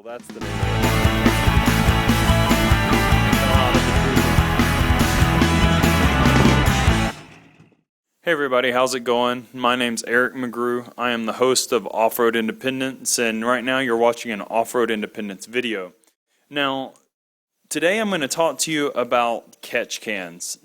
Well, that's the name of it. Hey everybody, how's it going? My name's Eric McGrew. I am the host of Off-Road Independence, and right now you're watching an Off-Road Independence video. Now, today I'm going to talk to you about catch cans.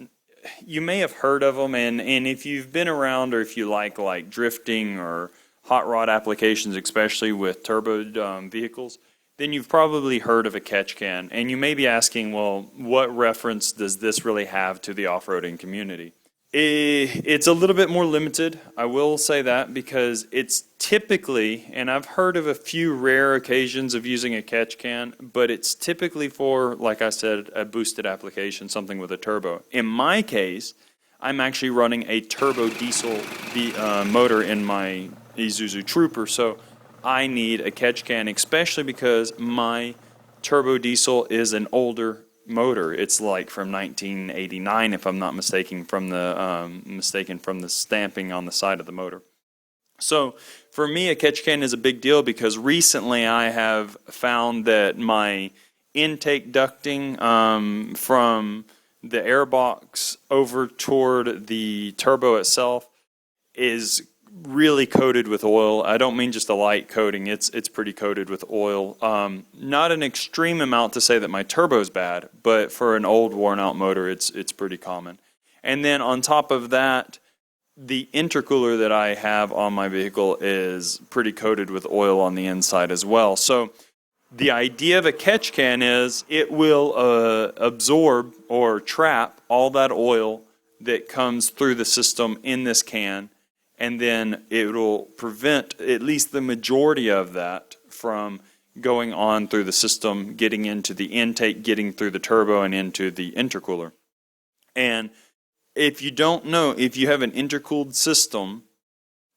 You may have heard of them, and if you've been around or if you like drifting or hot rod applications, especially with turboed vehicles, then you've probably heard of a catch can. And you may be asking, well, what reference does this really have to the off-roading community? It's a little bit more limited, I will say that, because it's typically, and I've heard of a few rare occasions of using a catch can, but it's typically for, like I said, a boosted application, something with a turbo. In my case, I'm actually running a turbo diesel motor in my Isuzu Trooper, so I need a catch can, especially because my turbo diesel is an older motor. It's like from 1989, if I'm not mistaken, from the stamping on the side of the motor. So for me, a catch can is a big deal because recently I have found that my intake ducting from the airbox over toward the turbo itself is really coated with oil. I don't mean just a light coating. It's pretty coated with oil. Not an extreme amount to say that my turbo's bad, but for an old worn out motor, it's pretty common. And then on top of that, the intercooler that I have on my vehicle is pretty coated with oil on the inside as well. So the idea of a catch can is it will absorb or trap all that oil that comes through the system in this can, and then it will prevent at least the majority of that from going on through the system, getting into the intake, getting through the turbo and into the intercooler. And if you don't know, if you have an intercooled system,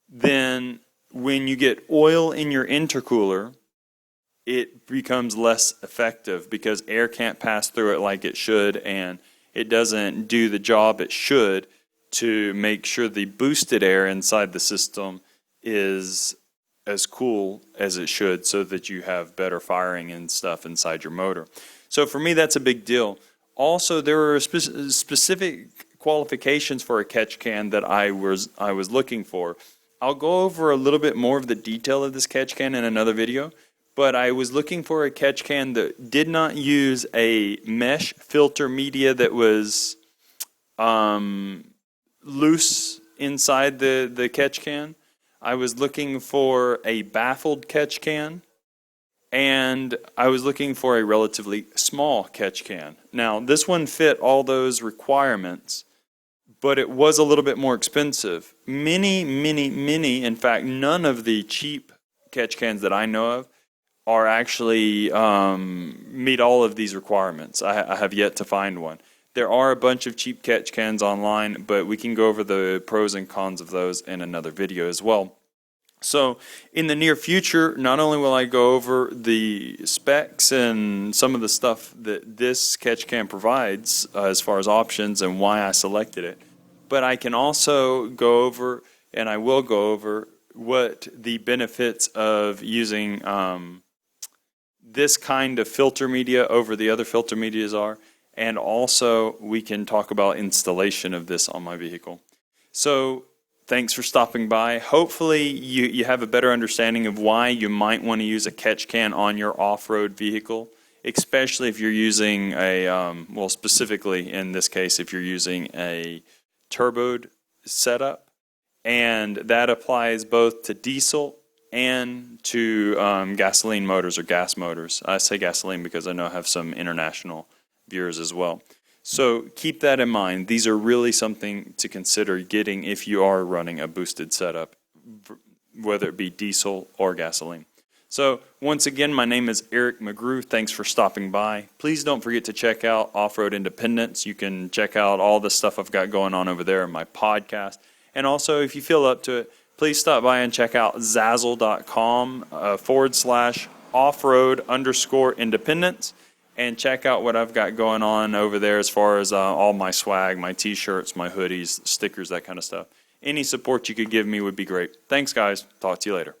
then when you get oil in your intercooler, it becomes less effective because air can't pass through it like it should, and it doesn't do the job it should to make sure the boosted air inside the system is as cool as it should so that you have better firing and stuff inside your motor. So for me, that's a big deal. Also, there are specific qualifications for a catch can that I was looking for. I'll go over a little bit more of the detail of this catch can in another video, but I was looking for a catch can that did not use a mesh filter media that was loose inside the catch can. I was looking for a baffled catch can, and I was looking for a relatively small catch can. Now, this one fit all those requirements, but it was a little bit more expensive. Many, in fact, none of the cheap catch cans that I know of are actually meet all of these requirements. I have yet to find one. There are a bunch of cheap catch cans online, but we can go over the pros and cons of those in another video as well. So in the near future, not only will I go over the specs and some of the stuff that this catch can provides as far as options and why I selected it, but I can also go over, and I will go over, what the benefits of using this kind of filter media over the other filter medias are. And also, we can talk about installation of this on my vehicle. So, thanks for stopping by. Hopefully, you have a better understanding of why you might want to use a catch can on your off-road vehicle, especially if you're using well, specifically in this case, if you're using a turboed setup. And that applies both to diesel and to gasoline motors or gas motors. I say gasoline because I know I have some international viewers as well. So keep that in mind. These are really something to consider getting if you are running a boosted setup, whether it be diesel or gasoline. So once again, my name is Eric McGrew. Thanks for stopping by. Please don't forget to check out Off-Road Independence. You can check out all the stuff I've got going on over there in my podcast. And also, if you feel up to it, please stop by and check out Zazzle.com /offroad_independence. And check out what I've got going on over there as far as all my swag, my t-shirts, my hoodies, stickers, that kind of stuff. Any support you could give me would be great. Thanks, guys. Talk to you later.